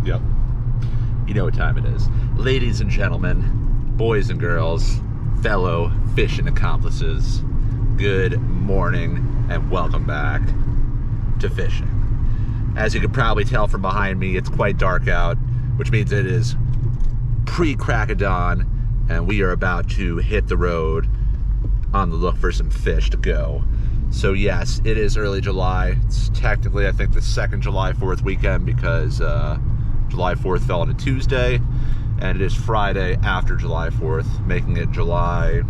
Yep. You know what time it is. Ladies and gentlemen, boys and girls, fellow fishing accomplices, good morning and welcome back to fishing. As you can probably tell from behind me, it's quite dark out, which means it is pre-crack of dawn, and we are about to hit the road on the look for some fish to go. So yes, it is early July. It's technically, I think, the second July 4th weekend because July 4th fell on a Tuesday, and it is Friday after July 4th, making it July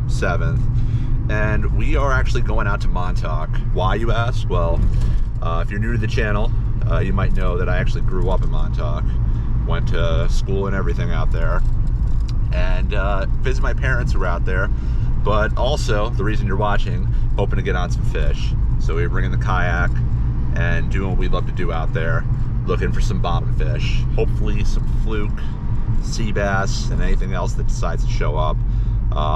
7th. And we are actually going out to Montauk. Why, you ask? Well, if you're new to the channel, you might know that I actually grew up in Montauk, went to school and everything out there, and visit my parents who are out there. But also, the reason you're watching, hoping to get on some fish. So we're bringing the kayak and doing what we love to do out there, looking for some bottom fish. Hopefully some fluke, sea bass, and anything else that decides to show up.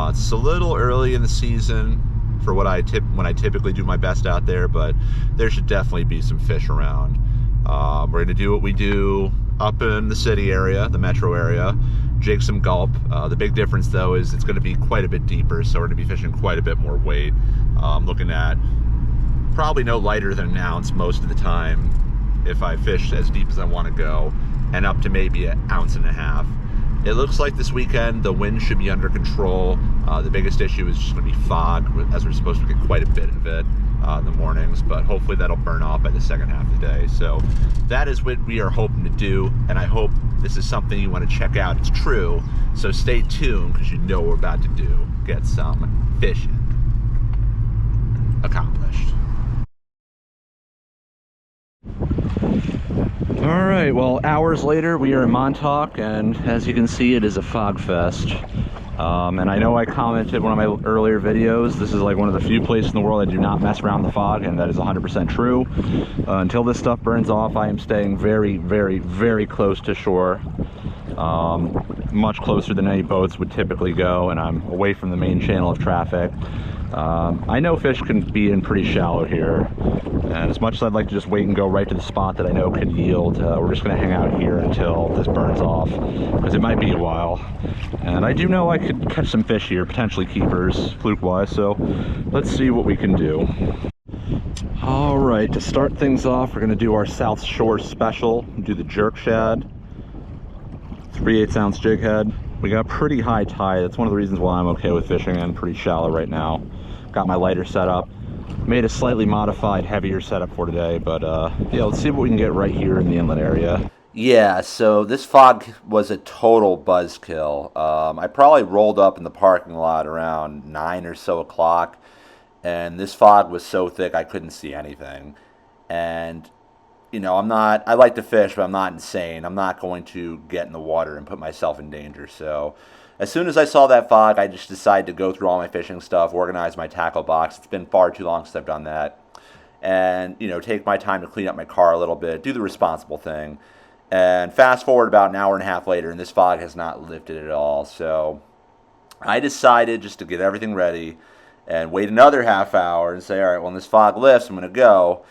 It's a little early in the season for when I typically do my best out there, but there should definitely be some fish around. We're gonna do what we do up in the city area, the metro area, jig some gulp. The big difference though is it's going to be quite a bit deeper, so we're going to be fishing quite a bit more weight. I'm looking at probably no lighter than an ounce most of the time if I fish as deep as I want to go, and up to maybe an ounce and a half. It looks like this weekend the wind should be under control. The biggest issue is just going to be fog, as we're supposed to get quite a bit of it in the mornings, but hopefully that'll burn off by the second half of the day. So that is what we are hoping to do, and I hope this is something you want to check out. It's true, so stay tuned because you know what we're about to do. Get some fishing accomplished. All right, well, hours later, we are in Montauk, and as you can see, it is a fog fest. And I know I commented in one of my earlier videos, this is like one of the few places in the world that do not mess around the fog, and that is 100% true. Until this stuff burns off, I am staying very, very, very close to shore. Much closer than any boats would typically go, and I'm away from the main channel of traffic. I know fish can be in pretty shallow here, and as much as I'd like to just wait and go right to the spot that I know could yield, we're just going to hang out here until this burns off, because it might be a while. And I do know I could catch some fish here, potentially keepers, fluke-wise, so let's see what we can do. All right, to start things off, we're going to do our South Shore special, do the jerk shad, 3/8 ounce jig head. We got pretty high tide. That's one of the reasons why I'm okay with fishing in pretty shallow right now. Got my lighter set up. Made a slightly modified, heavier setup for today, but yeah, let's see what we can get right here in the inlet area. Yeah, so this fog was a total buzzkill. I probably rolled up in the parking lot around 9 or so o'clock, and this fog was so thick I couldn't see anything. And you know, I like to fish, but I'm not insane. I'm not going to get in the water and put myself in danger. So as soon as I saw that fog, I just decided to go through all my fishing stuff, organize my tackle box. It's been far too long since I've done that. And, you know, take my time to clean up my car a little bit, do the responsible thing. And fast forward about an hour and a half later, and this fog has not lifted at all. So I decided just to get everything ready and wait another half hour and say, all right, well, when this fog lifts, I'm going to go.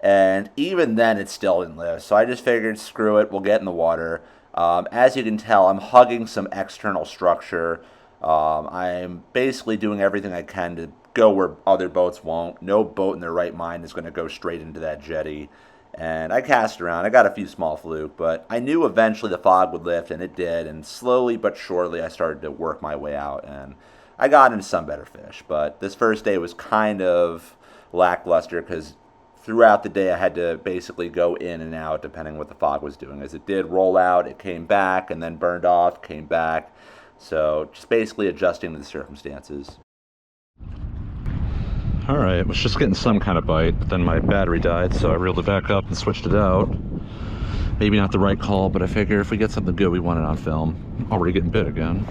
And even then, it still didn't lift. So I just figured, screw it, we'll get in the water. As you can tell, I'm hugging some external structure. I'm basically doing everything I can to go where other boats won't. No boat in their right mind is going to go straight into that jetty. And I cast around. I got a few small fluke, but I knew eventually the fog would lift, and it did. And slowly but surely, I started to work my way out, and I got into some better fish. But this first day was kind of lackluster because throughout the day, I had to basically go in and out depending what the fog was doing. As it did roll out, it came back and then burned off, came back. So just basically adjusting to the circumstances. All right, was just getting some kind of bite, but then my battery died, so I reeled it back up and switched it out. Maybe not the right call, but I figure if we get something good, we want it on film. Already getting bit again.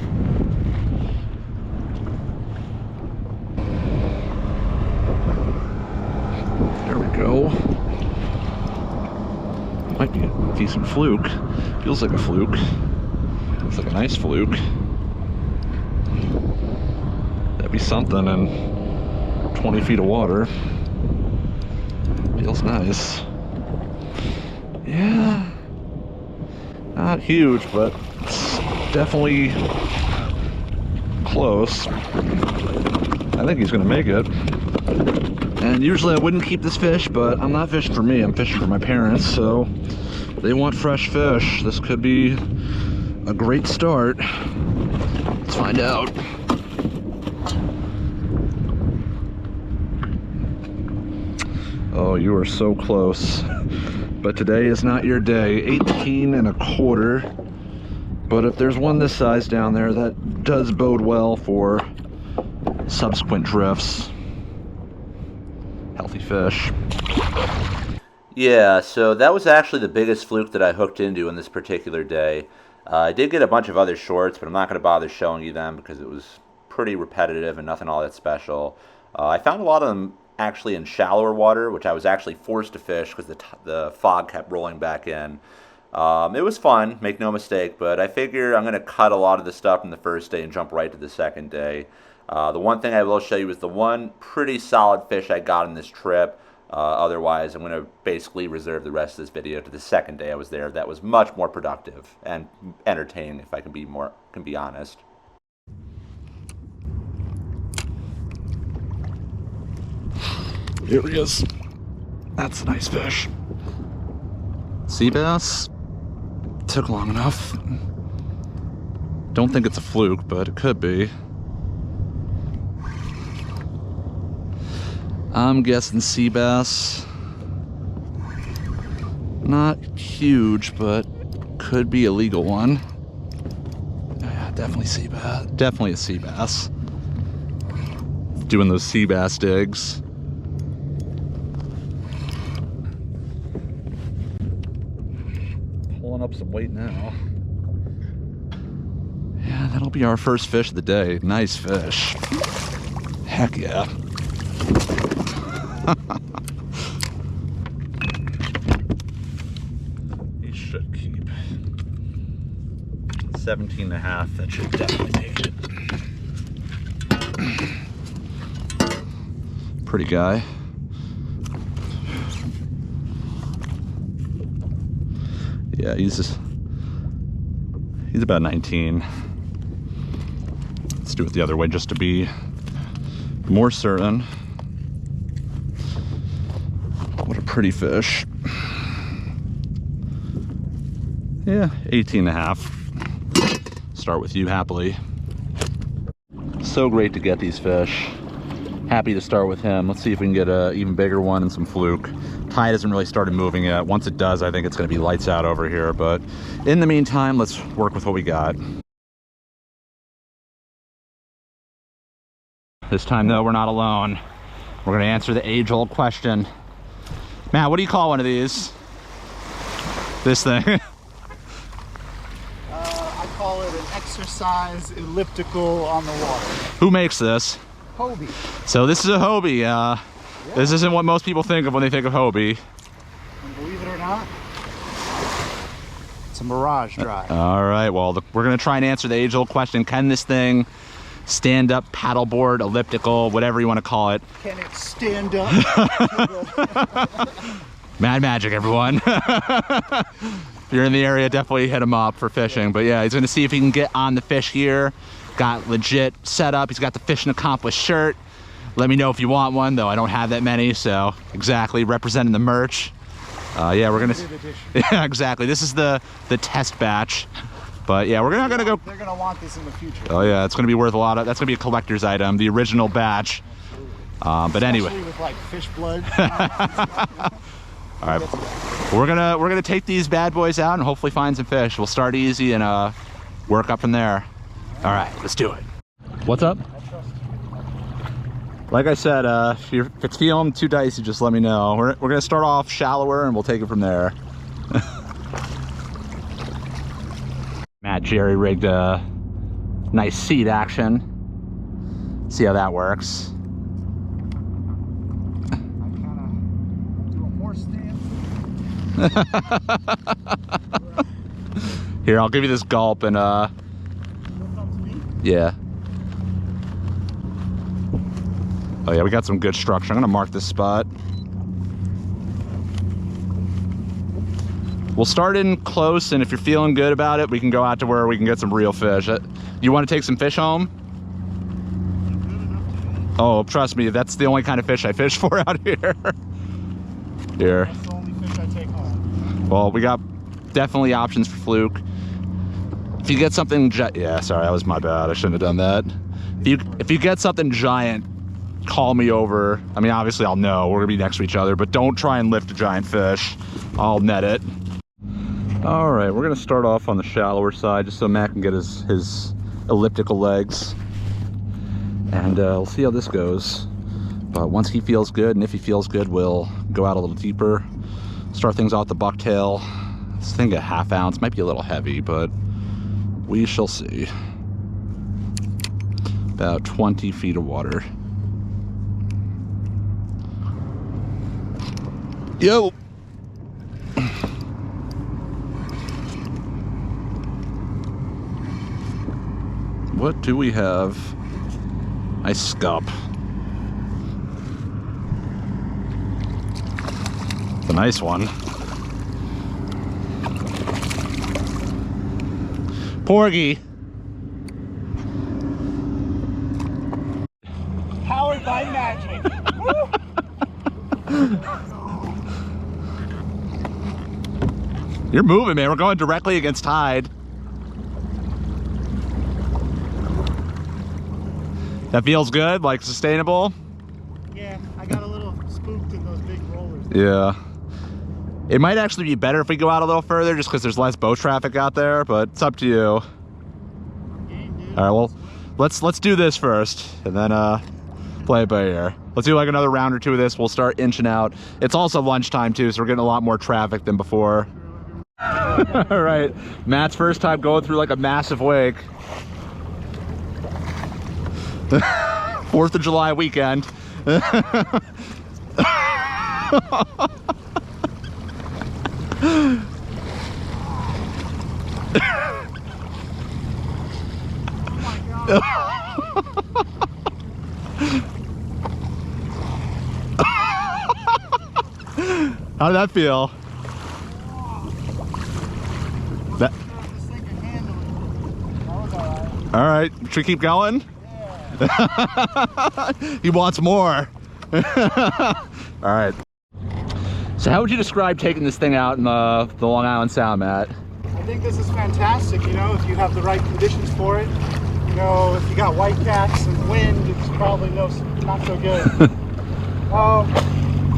There we go. Might be a decent fluke. Feels like a fluke. Looks like a nice fluke. That'd be something in 20 feet of water. Feels nice. Yeah. not huge, but it's definitely close. I think he's gonna make it. And usually I wouldn't keep this fish, but I'm not fishing for me, I'm fishing for my parents, so they want fresh fish. This could be a great start. Let's find out. Oh, you are so close. But today is not your day. 18 1/4. But if there's one this size down there, that does bode well for subsequent drifts. Healthy fish. Yeah, so that was actually the biggest fluke that I hooked into in this particular day. I did get a bunch of other shorts, but I'm not going to bother showing you them because it was pretty repetitive and nothing all that special. I found a lot of them actually in shallower water, which I was actually forced to fish because the fog kept rolling back in. It was fun, make no mistake, but I figure I'm going to cut a lot of the stuff from the first day and jump right to the second day. The one thing I will show you is the one pretty solid fish I got on this trip. Otherwise, I'm going to basically reserve the rest of this video to the second day I was there. That was much more productive and entertaining, if I can be honest. Here he is. That's a nice fish. Sea bass. Took long enough. Don't think it's a fluke, but it could be. I'm guessing sea bass. Not huge, but could be a legal one. Yeah, definitely sea bass. Definitely a sea bass. Doing those sea bass digs. Pulling up some weight now. Yeah, that'll be our first fish of the day. Nice fish. Heck yeah. He should keep 17 1/2. That should definitely make it. Pretty guy. Yeah, he's about 19. Let's do it the other way just to be more certain. What a pretty fish. Yeah, 18 1/2. Start with you happily. So great to get these fish. Happy to start with him. Let's see if we can get an even bigger one and some fluke. Tide hasn't really started moving yet. Once it does, I think it's going to be lights out over here. But in the meantime, let's work with what we got. This time, though, we're not alone. We're going to answer the age-old question. Matt, what do you call one of these? This thing? I call it an exercise elliptical on the water. Who makes this? Hobie. So this is a Hobie. Yeah. This isn't what most people think of when they think of Hobie. And believe it or not, it's a Mirage drive. All right, well, we're going to try and answer the age-old question. Can this thing stand up, paddleboard, elliptical, whatever you want to call it? Can it stand up? Mad magic, everyone. If you're in the area, definitely hit him up for fishing. But yeah, he's going to see if he can get on the fish here. Got legit setup. He's got the Fishin' Accomplished shirt. Let me know if you want one, though I don't have that many, so exactly, representing the merch. Yeah, we're gonna. Yeah, exactly. This is the test batch, but yeah, we're gonna go. They're gonna want this in the future. Oh yeah, it's gonna be worth a lot of. That's gonna be a collector's item, the original batch. But anyway. Especially with like fish blood. All right, we're gonna take these bad boys out and hopefully find some fish. We'll start easy and work up from there. All right, let's do it. What's up? Like I said, if it's feeling too dicey, just let me know. We're gonna start off shallower and we'll take it from there. Matt jerry rigged a nice seat action. See how that works. I kind of do a horse stance. Here, I'll give you this gulp and yeah. Oh yeah, we got some good structure. I'm gonna mark this spot. We'll start in close, and if you're feeling good about it, we can go out to where we can get some real fish. You want to take some fish home? Oh, trust me, that's the only kind of fish I fish for out here. Here. That's the only fish I take home. Well, we got definitely options for Fluke. If you get something, yeah, sorry, that was my bad. I shouldn't have done that. If you get something giant, call me over. I mean, obviously I'll know, we're gonna be next to each other, but don't try and lift a giant fish. I'll net it. All right, we're gonna start off on the shallower side just so Matt can get his elliptical legs. And we'll see how this goes. But once he feels good, and if he feels good, we'll go out a little deeper. Start things off the bucktail. This thing a ½ ounce, might be a little heavy, but we shall see. About 20 feet of water. Yo! What do we have? Nice scup. It's a nice one. Porgy. Powered by magic. You're moving, man. We're going directly against tide. That feels good, like sustainable? Yeah, I got a little spooked in those big rollers. Yeah. It might actually be better if we go out a little further just because there's less boat traffic out there, but it's up to you. All right, well, let's do this first and then play it by ear. Let's do like another round or two of this. We'll start inching out. It's also lunchtime too, so we're getting a lot more traffic than before. All right, Matt's first time going through like a massive wake. 4th of July weekend. How did that feel? All right, should we keep going? Yeah. He wants more. All right. So how would you describe taking this thing out in the Long Island Sound, Matt? I think this is fantastic, you know, if you have the right conditions for it. You know, if you got white caps and wind, it's probably not so good.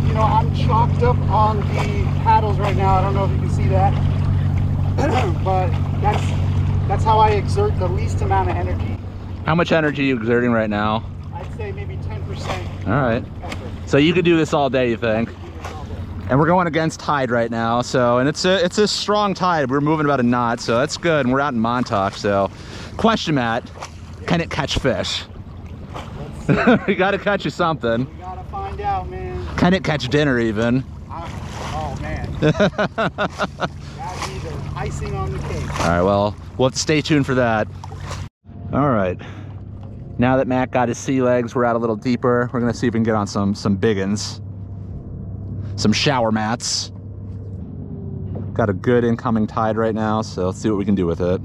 You know, I'm chalked up on the paddles right now. I don't know if you can see that. But that's how I exert the least amount of energy. How much energy are you exerting right now? I'd say maybe 10%. All right. Effort. So you could do this all day, you think? And we're going against tide right now, so, and it's a strong tide. We're moving about a knot, so that's good. And we're out in Montauk, so. Question, Matt, can it catch fish? We gotta catch you something. We gotta find out, man. Can it catch dinner even? Oh man. That'd be the icing on the cake. All right, well, we'll have to stay tuned for that. All right. Now that Matt got his sea legs, we're out a little deeper. We're gonna see if we can get on some big uns. Some shower mats. Got a good incoming tide right now, so let's see what we can do with it.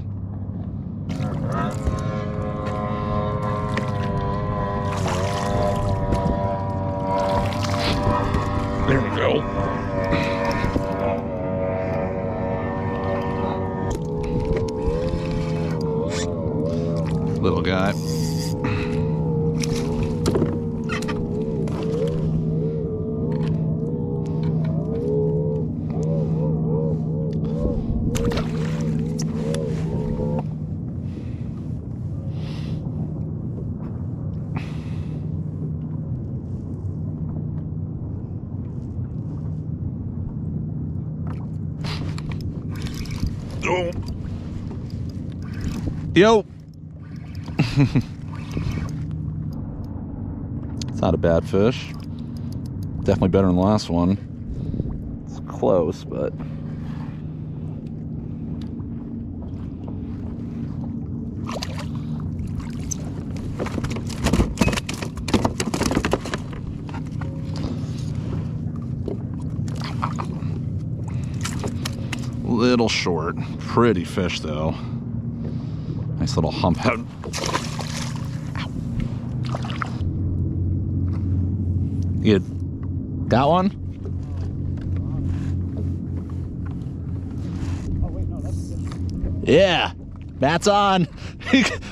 There we go. Little guy. Yo. It's not a bad fish. Definitely better than the last one. It's close, but little short. Pretty fish though. Nice little hump head. You got one? Oh wait, no, that's a fish. Yeah, Matt's on.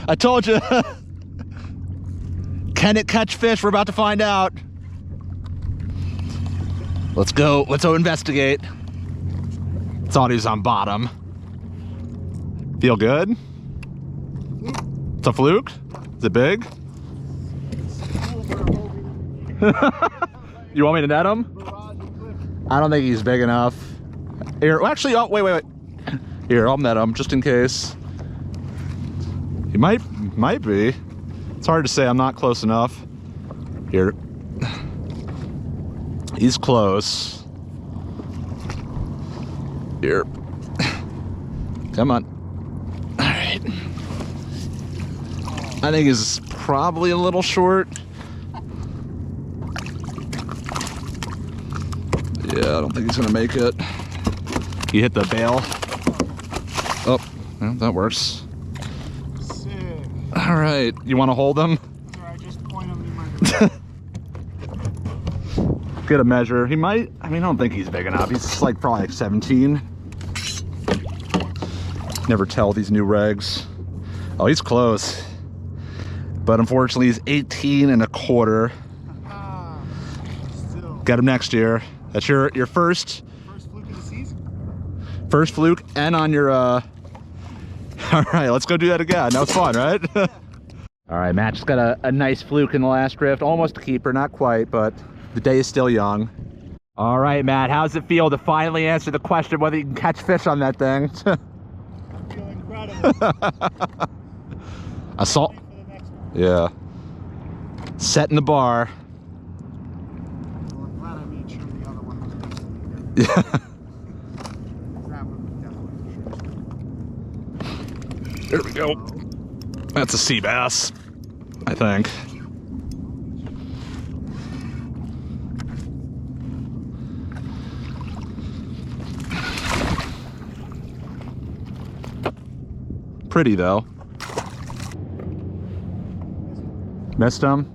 I told you. Can it catch fish? We're about to find out. Let's go. Let's go investigate. Thought he was on bottom. Feel good? It's a fluke? Is it big? You want me to net him? I don't think he's big enough. Here, well, actually, oh, wait. Here, I'll net him just in case. He might be. It's hard to say, I'm not close enough. Here. He's close. Here. Come on. All right. I think he's probably a little short. Yeah, I don't think he's gonna make it. He hit the bail. Oh, well, that works. Sick. All right, you want to hold him? Sorry, just point him in my direction. Get a measure. He might. I mean, I don't think he's big enough. He's like probably like 17. Never tell these new regs. Oh, he's close. But unfortunately, he's 18 and a quarter. Still. Get him next year. That's your first Fluke of the season? first fluke and on your all right, let's go do that again. That was fun, right? All right, Matt just got a nice fluke in the last drift. Almost a keeper, not quite, but the day is still young. All right, Matt, how's it feel to finally answer the question whether you can catch fish on that thing? I feel incredible. Assault. Yeah. Setting the bar. Well, I'm glad I made sure the other one was basically good. Yeah. That one definitely There we go. That's a sea bass, I think. Pretty though. Missed him.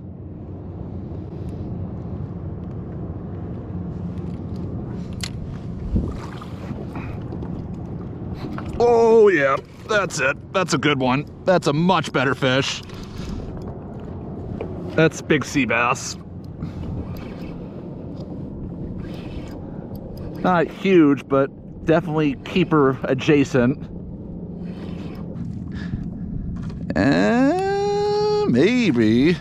Oh yeah, that's it. That's a good one. That's a much better fish. That's big sea bass. Not huge, but definitely keeper adjacent. Maybe.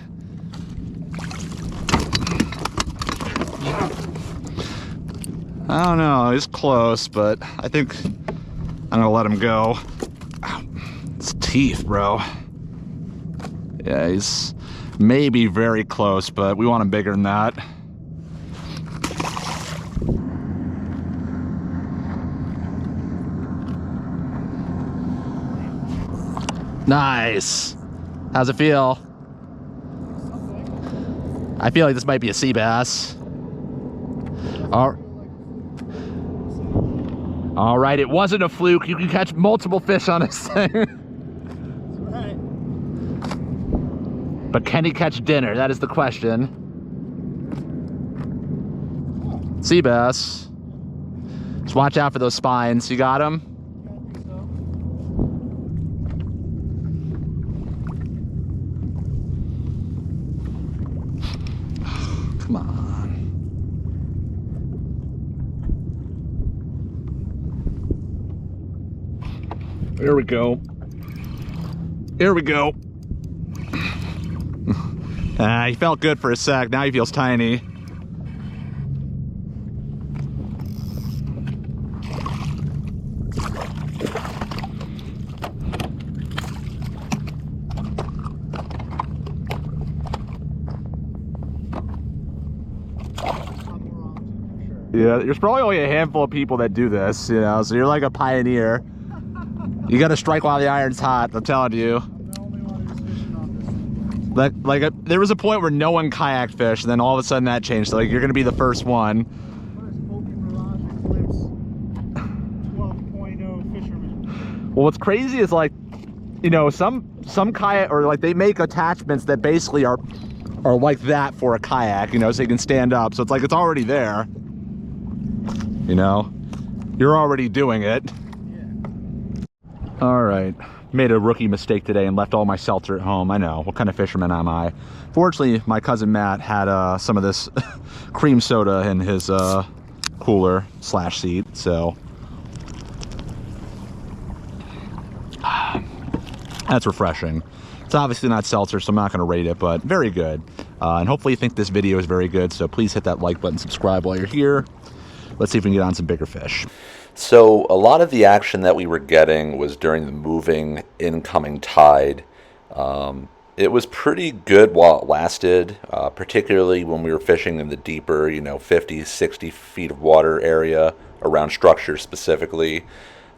I don't know, he's close, but I think I'm gonna let him go. Ow, it's teeth, bro. Yeah, he's maybe very close, but we want him bigger than that. Nice. How's it feel? I feel like this might be a sea bass. All right, it wasn't a fluke. You can catch multiple fish on this thing. Right. But can he catch dinner? That is the question. Sea bass. Just watch out for those spines. You got him? Come on. There we go. Here we go. He felt good for a sec. Now he feels tiny. Yeah, there's probably only a handful of people that do this, you know, so you're like a pioneer. You gotta strike while the iron's hot, I'm telling you. The only one who's fishing on this thing. There was a point where no one kayaked fish, and then all of a sudden that changed. So like, you're gonna be the first one. First Pokey Mirage Eclipse 12.0 fishermen. Well, what's crazy is like, you know, some kayak, or like they make attachments that basically are like that for a kayak, you know, so you can stand up. So it's like it's already there. You know, you're already doing it. Yeah. All right, made a rookie mistake today and left all my seltzer at home. I know, what kind of fisherman am I? Fortunately, my cousin Matt had some of this cream soda in his cooler / seat, so that's refreshing. It's obviously not seltzer, so I'm not going to rate it, but very good. And hopefully you think this video is very good, so please hit that like button, subscribe while you're here. Let's see if we can get on some bigger fish. So a lot of the action that we were getting was during the moving incoming tide. It was pretty good while it lasted, particularly when we were fishing in the deeper, you know, 50, 60 feet of water area around structures specifically.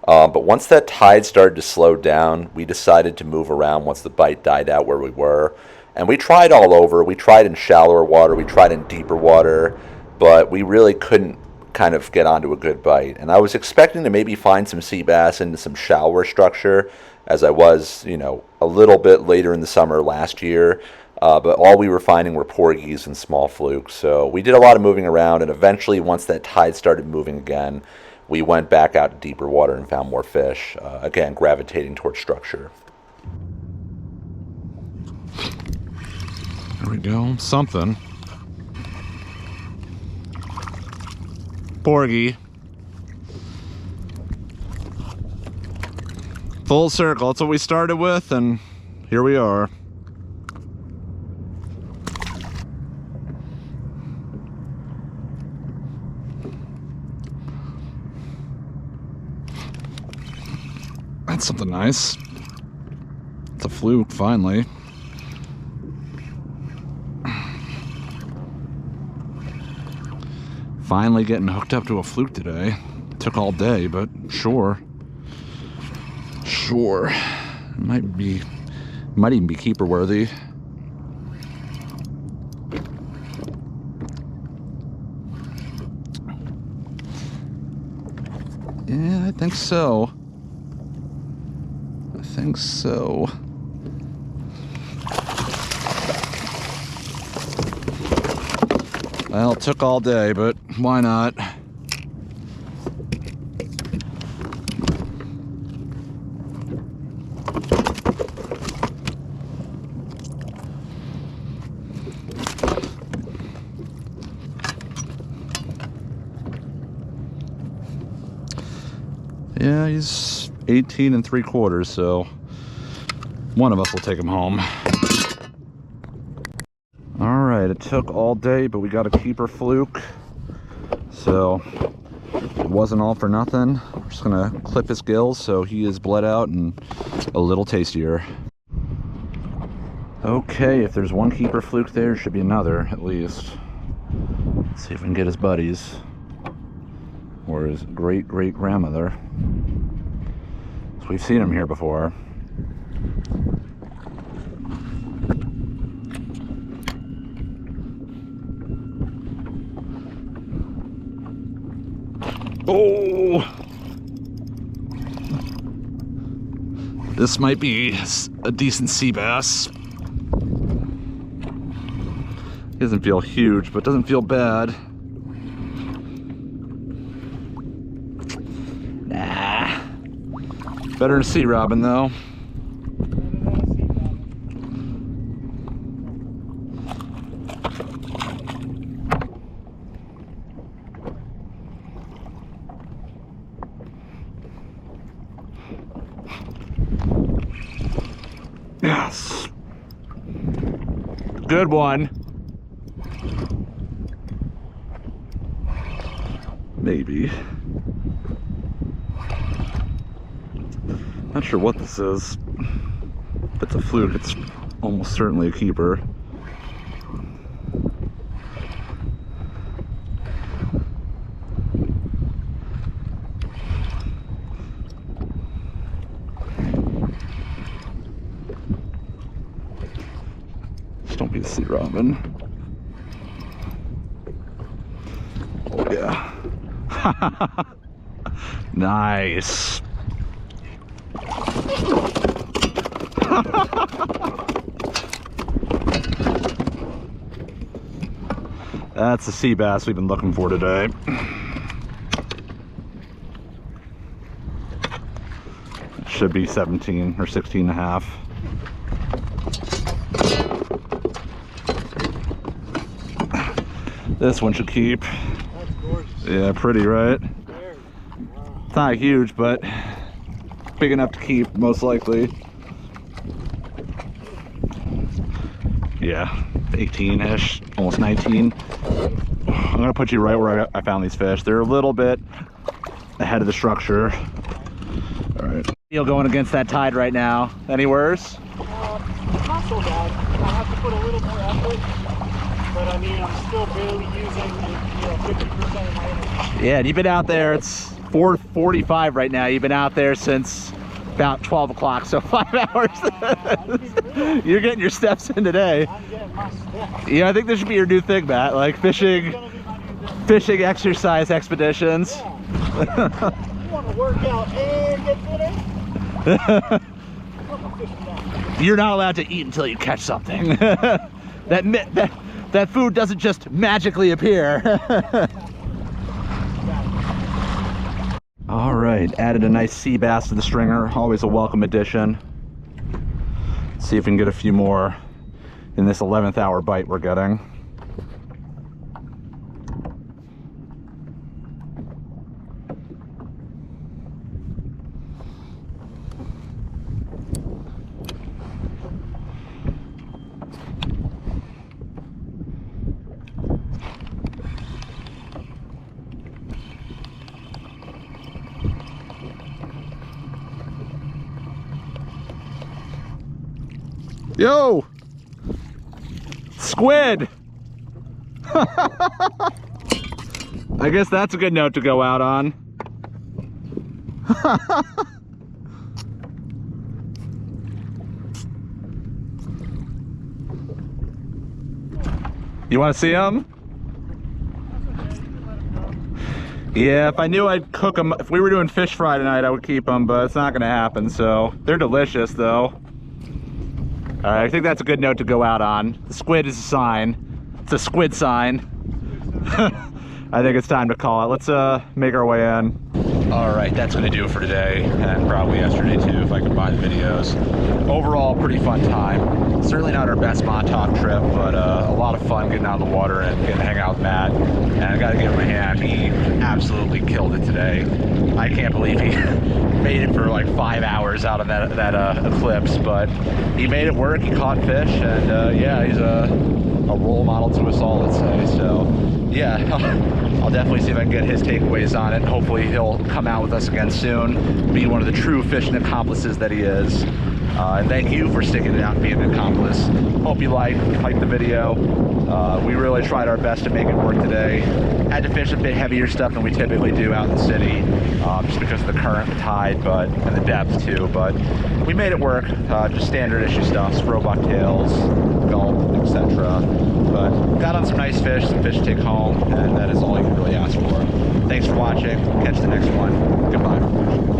But once that tide started to slow down, we decided to move around once the bite died out where we were. And we tried all over. We tried in shallower water, we tried in deeper water, but we really couldn't kind of get onto a good bite. And I was expecting to maybe find some sea bass into some shallower structure, as I was, you know, a little bit later in the summer last year. But all we were finding were porgies and small flukes. So we did a lot of moving around, and eventually once that tide started moving again, we went back out to deeper water and found more fish, again, gravitating towards structure. There we go, something. Porgy. Full circle, that's what we started with, and here we are. That's something nice. It's a fluke, finally. Finally getting hooked up to a fluke today. Took all day, but sure. Sure. Might even be keeper worthy. Yeah, I think so. I think so. Well, it took all day, but why not? Yeah, he's 18 3/4, so one of us will take him home. All right, it took all day, but we got a keeper fluke, so it wasn't all for nothing. We're just gonna clip his gills so he is bled out and a little tastier. Okay, if there's one keeper fluke there should be another at least. Let's see if we can get his buddies or his great-great-grandmother. So we've seen him here before. Oh! This might be a decent sea bass. He doesn't feel huge, but doesn't feel bad. Nah. Better than a sea robin, though. Yes. Good one. Maybe. Not sure what this is. If it's a fluke, it's almost certainly a keeper. Don't be a sea robin. Oh yeah. Nice. That's the sea bass we've been looking for today. Should be 17 or 16 and a half. This one should keep. That's gorgeous. Yeah, pretty, right? Very. Wow. It's not huge, but big enough to keep, most likely. Yeah, 18-ish, almost 19. I'm gonna put you right where I found these fish. They're a little bit ahead of the structure. All right. Feel going against that tide right now. Any worse? Not so bad. I have to put a little more effort, but I mean, I'm still barely using, 50% of my energy. Yeah, and you've been out there, it's 4:45 right now. You've been out there since about 12 o'clock, so 5 hours. You're getting your steps in today. I'm getting my steps. Yeah, I think this should be your new thing, Matt, like fishing exercise expeditions. Yeah. You want to work out and get dinner? You're not allowed to eat until you catch something. that food doesn't just magically appear. All right, added a nice sea bass to the stringer. Always a welcome addition. Let's see if we can get a few more in this 11th hour bite we're getting. Yo! Squid! I guess that's a good note to go out on. You want to see them? Yeah, if I knew I'd cook them, if we were doing fish fry tonight, I would keep them, but it's not going to happen, so. They're delicious, though. All right, I think that's a good note to go out on. The squid is a sign. It's a squid sign. I think it's time to call it. Let's make our way in. All right, that's gonna do it for today, and probably yesterday too, if I combine the videos. Overall, pretty fun time. Certainly not our best Montauk trip, but a lot of fun getting out of the water and getting to hang out with Matt. And I gotta give him a hand. He absolutely killed it today. I can't believe he made it for like 5 hours out of that eclipse, but he made it work. He caught fish, and yeah, he's a role model to us all, let's say. So yeah, I'll definitely see if I can get his takeaways on it. Hopefully he'll come out with us again soon, be one of the true fishing accomplices that he is. And thank you for sticking it out and being an accomplice. Hope you liked the video. We really tried our best to make it work today. Had to fish a bit heavier stuff than we typically do out in the city, just because of the current, the tide, and the depth too. But we made it work. Just standard issue stuff, spro bucktails, gulp, etc. But got on some nice fish to take home, and that is all you can really ask for. Thanks for watching. Catch the next one. Goodbye.